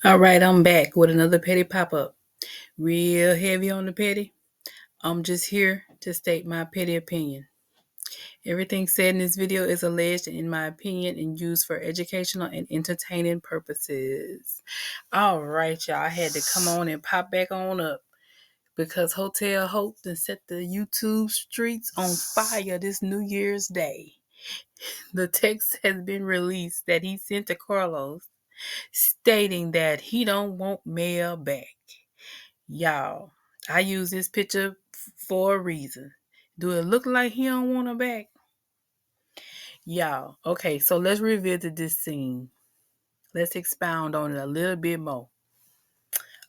All right, I'm back with another petty pop up. Real heavy on the petty. I'm just here to state my petty opinion. Everything said in this video is alleged, in my opinion, and used for educational and entertaining purposes. All right, y'all. I had to come on and pop back on up because Hoetel Holt and set the YouTube streets on fire this New Year's Day. The text has been released that he sent to Carlos stating that he don't want mail back. Y'all, I use this picture for a reason. Do it look like he don't want her back? Y'all, okay, so let's revisit this scene. Let's expound on it a little bit more.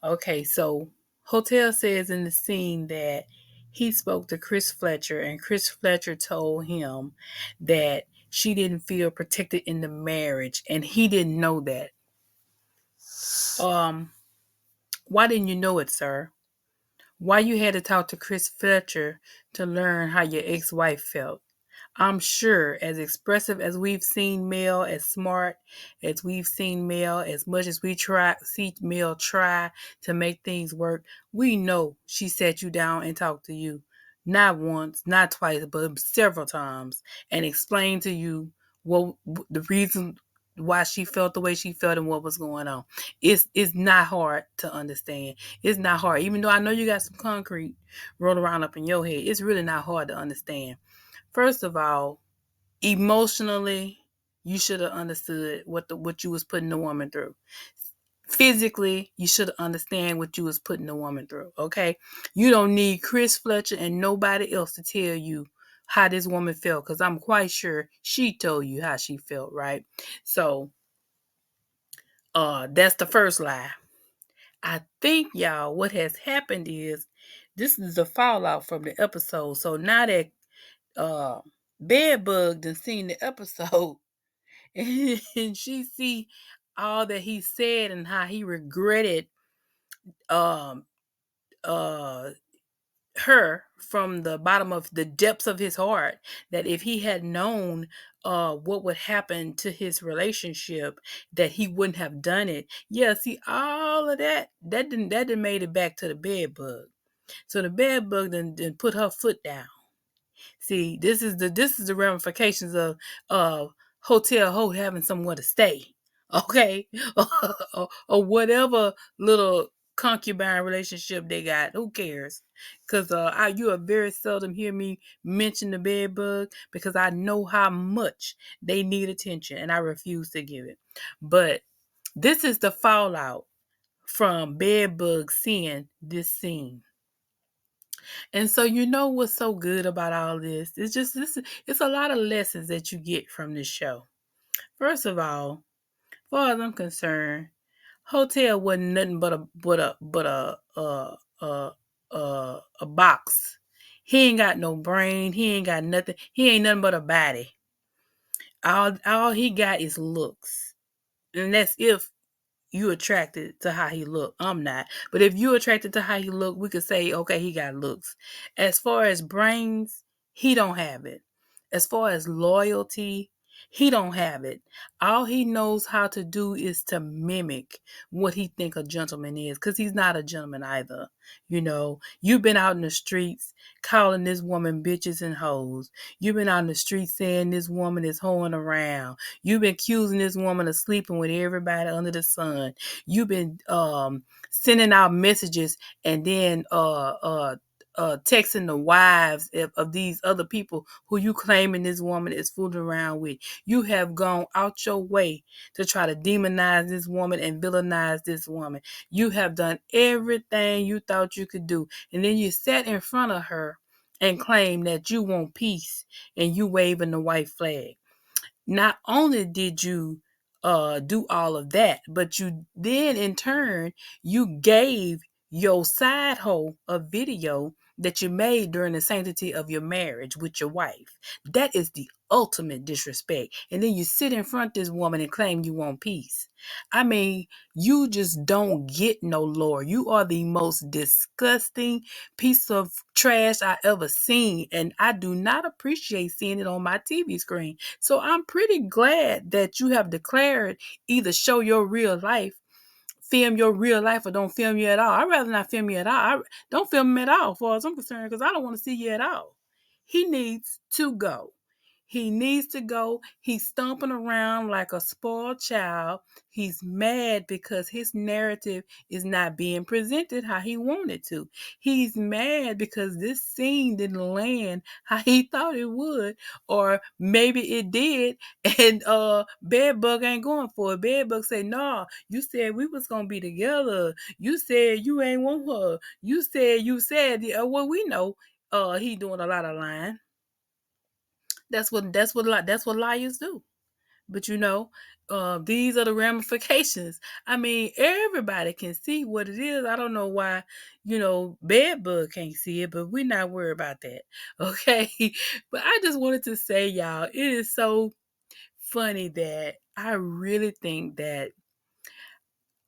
Okay, so Hotel says in the scene that he spoke to Chris Fletcher, and Chris Fletcher told him that she didn't feel protected in the marriage, and he didn't know that. Why didn't you know it, sir? Why you had to talk to Chris Fletcher to learn how your ex-wife felt? I'm sure, as expressive as we've seen Mel, as smart as we've seen Mel, as much as we see Mel try to make things work, we know she sat you down and talked to you. Not once, not twice, but several times, and explained to you what the reason why she felt the way she felt and what was going on. It's not hard to understand. It's not hard. Even though I know you got some concrete rolling around up in your head, it's really not hard to understand. First of all, emotionally, you should have understood what you was putting the woman through. Physically, you should understand what you was putting the woman through. Okay, you don't need Chris Fletcher and nobody else to tell you how this woman felt, because I'm quite sure she told you how she felt, right? So, that's the first lie. I think, y'all, what has happened is this is the fallout from the episode. So now that uh Bedbug done seen the episode and she see all that he said and how he regretted um uh her from the bottom of the depths of his heart, that if he had known what would happen to his relationship, that he wouldn't have done it. Yeah, see, all of that didn't made it back to the Bedbug. So the Bedbug then put her foot down. See, this is the ramifications of Hotel Holt having somewhere to stay. Okay, or whatever little concubine relationship they got. Who cares? Because you are very seldom hear me mention the bed bug, because I know how much they need attention and I refuse to give it. But this is the fallout from Bedbug seeing this scene. And so, you know what's so good about all this? It's a lot of lessons that you get from this show. First of all, as far as I'm concerned, Hotel wasn't nothing but a box. He ain't got no brain. He ain't got nothing. He ain't nothing but a body. All he got is looks, and that's if you attracted to how he looked. I'm not. But if you attracted to how he looked, we could say, okay, he got looks. As far as brains, he don't have it. As far as loyalty, he don't have it. All he knows how to do is to mimic what he think a gentleman is, because he's not a gentleman either. You know, you've been out in the streets calling this woman bitches and hoes. You've been out in the streets saying this woman is hoeing around. You've been accusing this woman of sleeping with everybody under the sun. You've been sending out messages and then texting the wives of these other people who you claiming this woman is fooling around with. You have gone out your way to try to demonize this woman and villainize this woman. You have done everything you thought you could do. And then you sat in front of her and claim that you want peace and you waving the white flag. Not only did you do all of that, but you then in turn you gave your side hoe a video that you made during the sanctity of your marriage with your wife. That is the ultimate disrespect. And then you sit in front of this woman and claim you want peace. I mean, you just don't get no lore. You are the most disgusting piece of trash I ever seen, and I do not appreciate seeing it on my TV screen. So I'm pretty glad that you have declared either show your real life film your real life or don't film you at all. I'd rather not film you at all. Don't film him at all, as far as I'm concerned, because I don't want to see you at all. He needs to go. He needs to go. He's stomping around like a spoiled child. He's mad because his narrative is not being presented how he wanted to. He's mad because this scene didn't land how he thought it would, or maybe it did, and Bedbug ain't going for it. Bedbug say, "Nah, you said we was gonna be together. You said you ain't want her. You said. Well, we know he doing a lot of lying. That's what liars do. But these are the ramifications. I mean, everybody can see what it is. I don't know why, Bedbug can't see it, but we're not worried about that. Okay. But I just wanted to say, y'all, it is so funny that I really think that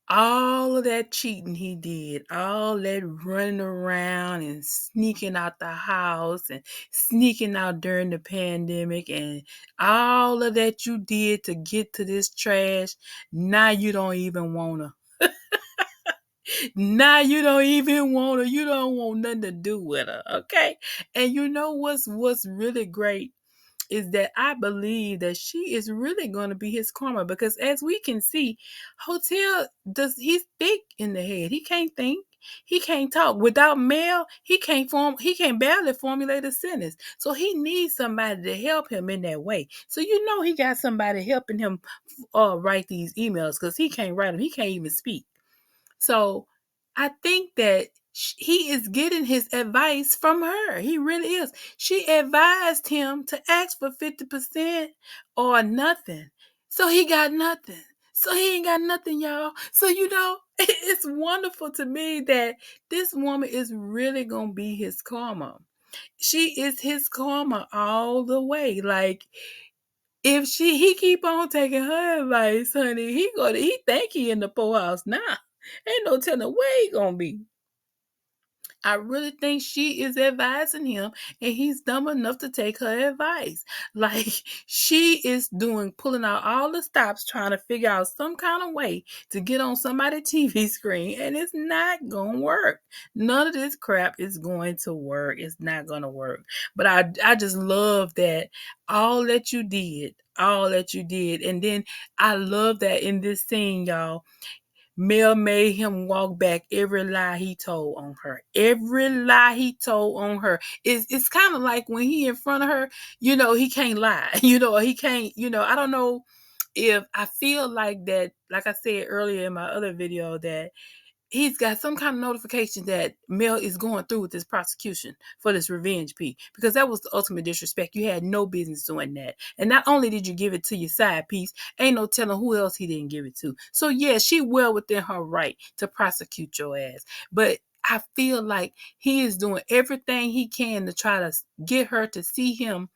all of that cheating he did, all that running around and sneaking out the house and sneaking out during the pandemic, and all of that you did to get to this trash, now you don't even want to. Now you don't even want her. You don't want nothing to do with her, okay? And you know what's really great is that I believe that she is really going to be his karma, because as we can see, he's thick in the head. He can't think. He can't talk. Without Mel, he can't barely formulate a sentence. So he needs somebody to help him in that way. So he got somebody helping him write these emails, because he can't write them. He can't even speak. So I think that he is getting his advice from her. He really is. She advised him to ask for 50% or nothing. So he got nothing. So he ain't got nothing, y'all. So, it's wonderful to me that this woman is really going to be his karma. She is his karma all the way. Like, if he keep on taking her advice, honey, he think he in the poorhouse now. Ain't no telling where he gonna be. I really think she is advising him, and he's dumb enough to take her advice. Like, she is pulling out all the stops, trying to figure out some kind of way to get on somebody's TV screen, and it's not gonna work. None of this crap is going to work. It's not gonna work. But I just love that all that you did, and then I love that in this scene, y'all. Mel made him walk back every lie he told on her. Every lie he told on her. It's kind of like when he in front of her, he can't lie. He can't, I don't know if I feel like that, like I said earlier in my other video, that he's got some kind of notification that Mel is going through with this prosecution for this revenge piece, because that was the ultimate disrespect. You had no business doing that. And not only did you give it to your side piece, ain't no telling who else he didn't give it to. So yeah, she well within her right to prosecute your ass. But I feel like he is doing everything he can to try to get her to see him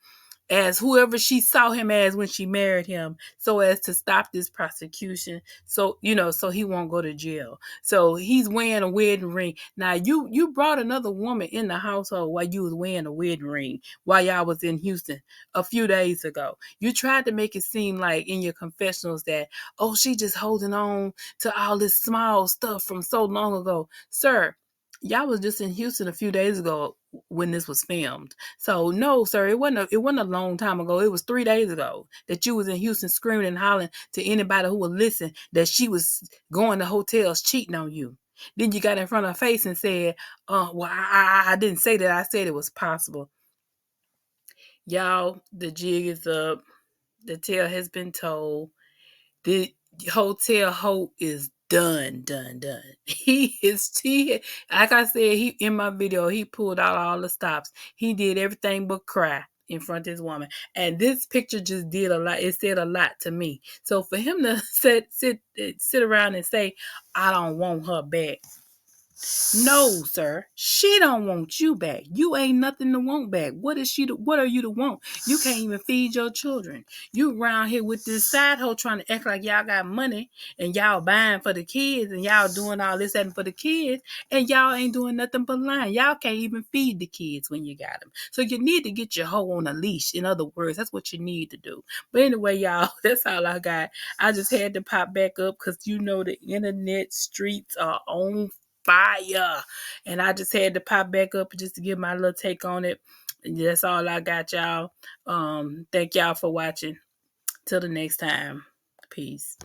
as whoever she saw him as when she married him, so as to stop this prosecution, so he won't go to jail. So he's wearing a wedding ring. Now you brought another woman in the household while you was wearing a wedding ring while y'all was in Houston a few days ago. You tried to make it seem like in your confessionals that, oh, she just holding on to all this small stuff from so long ago. Sir, y'all was just in Houston a few days ago when this was filmed. So no, sir, it wasn't a long time ago. It was 3 days ago that you was in Houston screaming and hollering to anybody who would listen that she was going to hotels cheating on you. Then you got in front of her face and said, well, I didn't say that. I said it was possible. Y'all, the jig is up. The tale has been told. The Hoetel Hoelt is done. Like I said, in my video, he pulled out all the stops. He did everything but cry in front of this woman. And this picture just did a lot. It said a lot to me. So for him to sit around and say, I don't want her back. No, sir. She don't want you back. You ain't nothing to want back. What is she? What are you to want? You can't even feed your children. You around here with this side hoe trying to act like y'all got money and y'all buying for the kids and y'all doing all this and for the kids and y'all ain't doing nothing but lying. Y'all can't even feed the kids when you got them. So you need to get your hoe on a leash. In other words, that's what you need to do. But anyway, y'all, that's all I got. I just had to pop back up because you know the internet streets are on fire. And I just had to pop back up just to give my little take on it. And that's all I got, y'all. Thank y'all for watching. Till the next time. Peace.